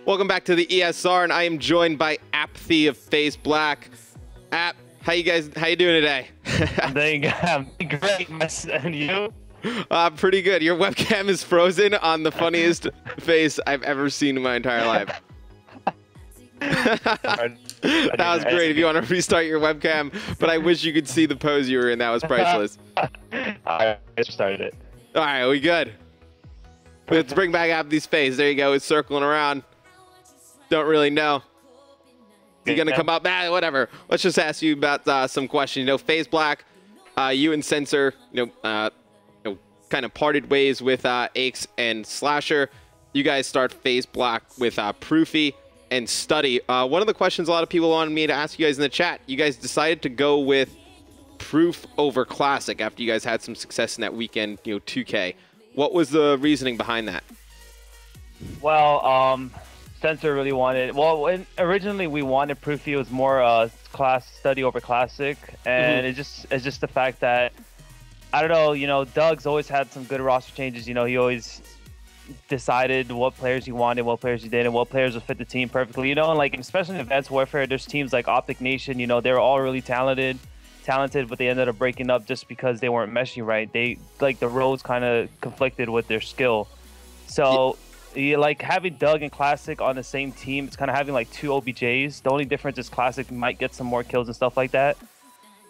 Welcome back to the ESR, and I am joined by Apathy of Face Black. App, how you doing today? I'm doing great, and you? Pretty good. Your webcam is frozen on the funniest face I've ever seen in my entire life. That was great. If you want to restart your webcam, but I wish you could see the pose you were in. That was priceless. I started it. All right, we good? Let's bring back Apathy's face. There you go. It's circling around. Don't really know. Is he going to come out? Whatever. Let's just ask you about some questions. You know, FaZe Black, you and Censor, kind of parted ways with Aches and Slasher. You guys start FaZe Black with Proofy and Study. One of the questions a lot of people wanted me to ask you guys in the chat, you guys decided to go with Proof over Classic after you guys had some success in that weekend, 2K. What was the reasoning behind that? Well, Censor really wanted. Well, originally we wanted Proofy. It was more class study over Classic, and it's just the fact that I don't know. Doug's always had some good roster changes. He always decided what players he wanted, what players he didn't, what players would fit the team perfectly. And like especially in Advanced Warfare, there's teams like Optic Nation. They were all really talented, but they ended up breaking up just because they weren't meshing right. They the roles kind of conflicted with their skill. So like having Doug and Classic on the same team, it's kind of having like two OBJs. The only difference is Classic might get some more kills and stuff like that.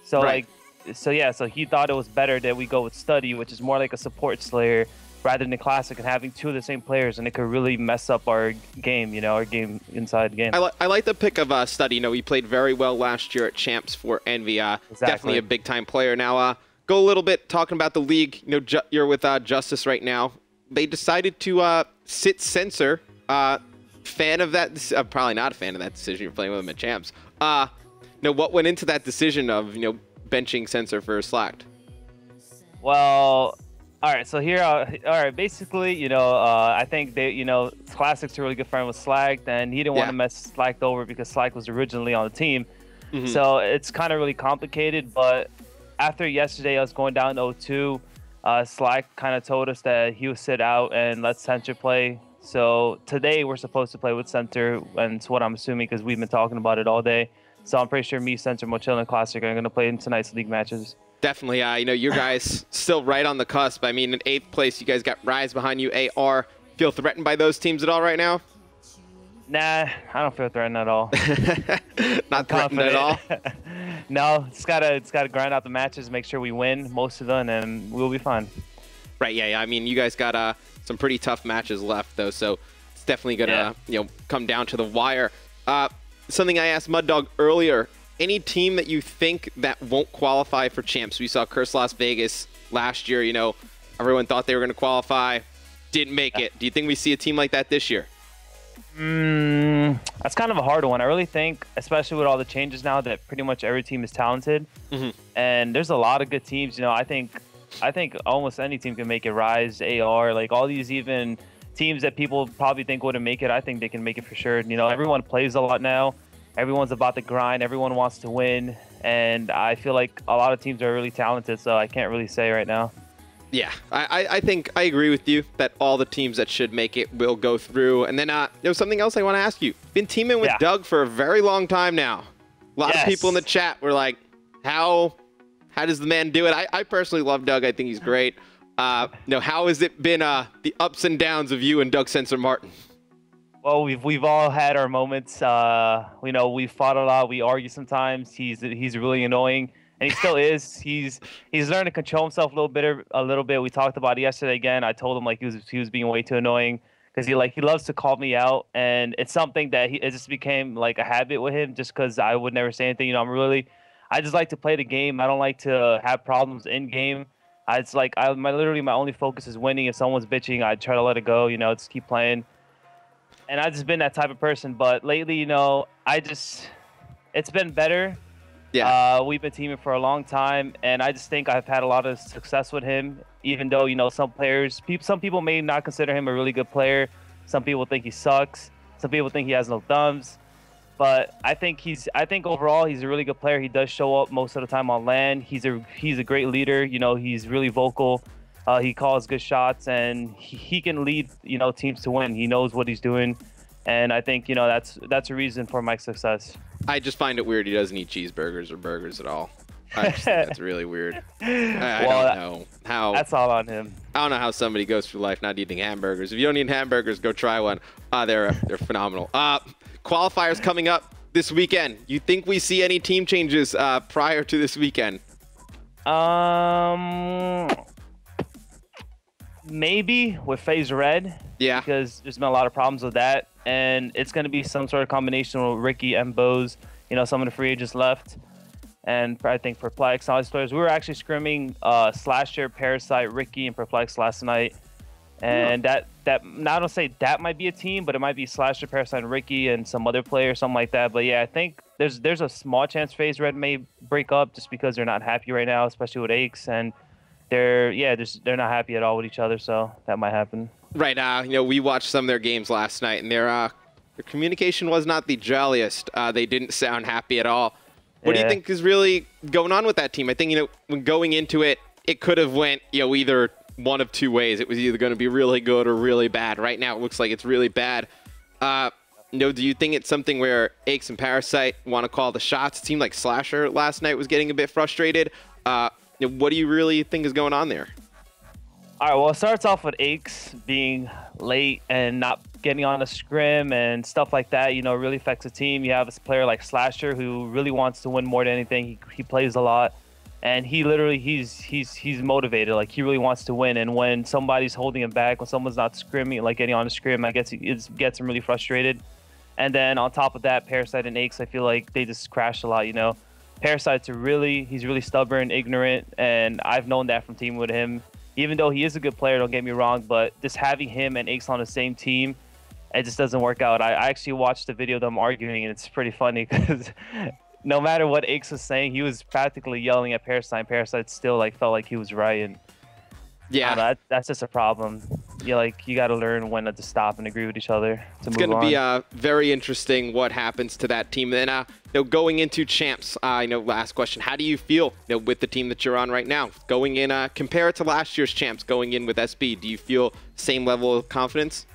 So right. So he thought it was better that we go with Study, which is more like a support slayer rather than Classic, and having two of the same players, and it could really mess up our game, our game inside the game. I like the pick of Study. He played very well last year at Champs for Envy. Exactly. Definitely a big-time player. Now, go a little bit talking about the league. You're with Justice right now. They decided to sit Censor. Fan of that? Probably not a fan of that decision. You're playing with him at Champs. What went into that decision of benching Censor for Slacked? Well, all right. So here, all right. Basically, I think they, Classic's a really good friend with Slacked, and he didn't want to mess Slacked over because Slacked was originally on the team. So it's kind of really complicated. But after yesterday, us going down 0-2. Slack kind of told us that he would sit out and let Censor play. So today we're supposed to play with Censor, and it's what I'm assuming because we've been talking about it all day. So I'm pretty sure me, Censor, Mochilla, and Classic are going to play in tonight's league matches. Definitely. You guys still right on the cusp. I mean, in 8th place, you guys got Rise behind you, AR. Feel threatened by those teams at all right now? Nah, I don't feel threatened at all. Not threatened at all? No, it's gotta grind out the matches, make sure we win most of them, and we'll be fine. Right, yeah. I mean, you guys got some pretty tough matches left, though, so it's definitely gonna come down to the wire. Something I asked Mud Dog earlier, any team that you think that won't qualify for Champs? We saw Curse Las Vegas last year, everyone thought they were going to qualify, didn't make it. Do you think we see a team like that this year? That's kind of a hard one. I really think, especially with all the changes now, that pretty much every team is talented, and there's a lot of good teams. I think almost any team can make it. Rise, AR, like all these even teams that people probably think wouldn't make it, I think they can make it for sure. Everyone plays a lot now. Everyone's about the grind. Everyone wants to win, and I feel like a lot of teams are really talented. So I can't really say right now. Yeah, I think I agree with you that all the teams that should make it will go through. And then there's something else I want to ask you. Been teaming with Doug for a very long time now. A lot of people in the chat were like, how does the man do it? I personally love Doug. I think he's great. How has it been the ups and downs of you and Doug Censor Martin? Well, we've all had our moments. We fought a lot. We argue sometimes. He's really annoying. And he still is. He's learned to control himself a little bit. We talked about it yesterday again. I told him he was being way too annoying because he loves to call me out, and it's something that it just became like a habit with him. Just because I would never say anything. I just like to play the game. I don't like to have problems in game. It's like literally my only focus is winning. If someone's bitching, I try to let it go. Just keep playing. And I've just been that type of person. But lately, it's been better. Yeah. We've been teaming for a long time, and I just think I've had a lot of success with him, even though, some people may not consider him a really good player. Some people think he sucks. Some people think he has no thumbs. But I think overall he's a really good player. He does show up most of the time on LAN. He's a great leader. He's really vocal. He calls good shots, and he can lead teams to win. He knows what he's doing. And I think, you know, that's a reason for Mike's success. I just find it weird he doesn't eat cheeseburgers or burgers at all. I just think that's really weird. I don't know how. That's all on him. I don't know how somebody goes through life not eating hamburgers. If you don't eat hamburgers, go try one. They're phenomenal. Qualifiers coming up this weekend. You think we see any team changes prior to this weekend? Maybe with FaZe Red. Yeah. Because there's been a lot of problems with that, and it's going to be some sort of combination with Ricky and Bose. You know, some of the free agents left. And I think Perplex, all these players, we were actually scrimming Slasher, Parasite, Ricky, and Perplex last night. And that now I don't say that might be a team, but it might be Slasher, Parasite, and Ricky, and some other player, something like that. But yeah, I think there's a small chance FaZe Red may break up just because they're not happy right now, especially with Aches, and they're not happy at all with each other. So that might happen. Right. You know, we watched some of their games last night, and their communication was not the jolliest. They didn't sound happy at all. What do you think is really going on with that team? I think, you know, when going into it, it could have went, you know, either one of two ways. It was either going to be really good or really bad. Right now, it looks like it's really bad. You know, do you think it's something where Aches and Parasite want to call the shots? It seemed like Slasher last night was getting a bit frustrated. You know, what do you really think is going on there? All right, well, it starts off with Aches being late and not getting on a scrim and stuff like that, you know, really affects the team. You have a player like Slasher who really wants to win more than anything. He plays a lot, and he literally, he's motivated. Like, he really wants to win, and when somebody's holding him back, when someone's not scrimming, like getting on a scrim, I guess it gets him really frustrated. And then on top of that, Parasite and Aches, I feel like they just crash a lot, you know. Parasite's he's really stubborn, ignorant, and I've known that from teaming with him. Even though he is a good player, don't get me wrong, but just having him and Aches on the same team, it just doesn't work out. I actually watched the video of them arguing, and it's pretty funny because no matter what Aches was saying, he was practically yelling at Parasite, and Parasite still felt like he was right. And yeah, that's just a problem. You got to learn when to stop and agree with each other to move on. It's going to be very interesting what happens to that team. Then, you know, going into champs, you know, last question, how do you feel, you know, with the team that you're on right now? Going in, compare it to last year's champs, going in with SB, do you feel same level of confidence?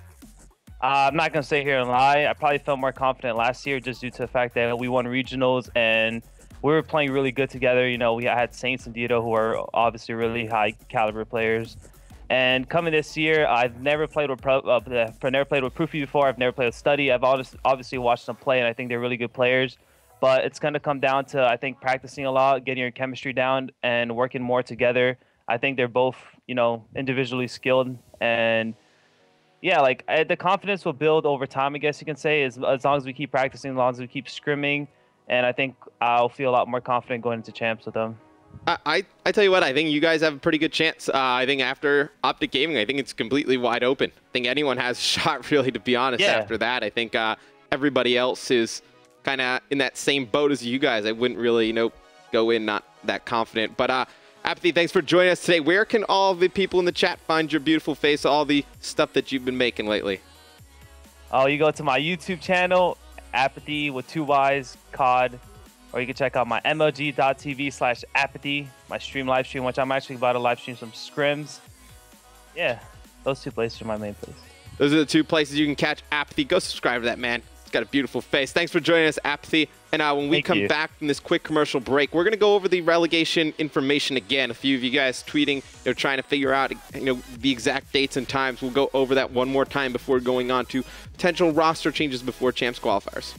I'm not going to sit here and lie. I probably felt more confident last year just due to the fact that we won regionals and we were playing really good together. You know, we had Saints and Dito, who are obviously really high caliber players. And coming this year, I've never played with Proofy before. I've never played with Study. I've obviously watched them play, and I think they're really good players. But it's going to come down to, I think, practicing a lot, getting your chemistry down, and working more together. I think they're both, you know, individually skilled. And yeah, the confidence will build over time, I guess you can say, as long as we keep practicing, as long as we keep scrimming. And I think I'll feel a lot more confident going into champs with them. I tell you what, I think you guys have a pretty good chance. I think after Optic Gaming, I think it's completely wide open. I think anyone has a shot, really, to be honest, after that. I think everybody else is kind of in that same boat as you guys. I wouldn't really, you know, go in not that confident. But Apathy, thanks for joining us today. Where can all the people in the chat find your beautiful face, all the stuff that you've been making lately? Oh, you go to my YouTube channel, Apathy with 2 Y's, COD. Or you can check out my mlg.tv/apathy, my live stream, which I'm actually about to live stream some scrims. Yeah, those 2 places are my main place. Those are the 2 places you can catch Apathy. Go subscribe to that man. He's got a beautiful face. Thanks for joining us, Apathy. And when we come back from this quick commercial break, we're going to go over the relegation information again. A few of you guys tweeting, you know, trying to figure out, you know, the exact dates and times. We'll go over that one more time before going on to potential roster changes before champs qualifiers.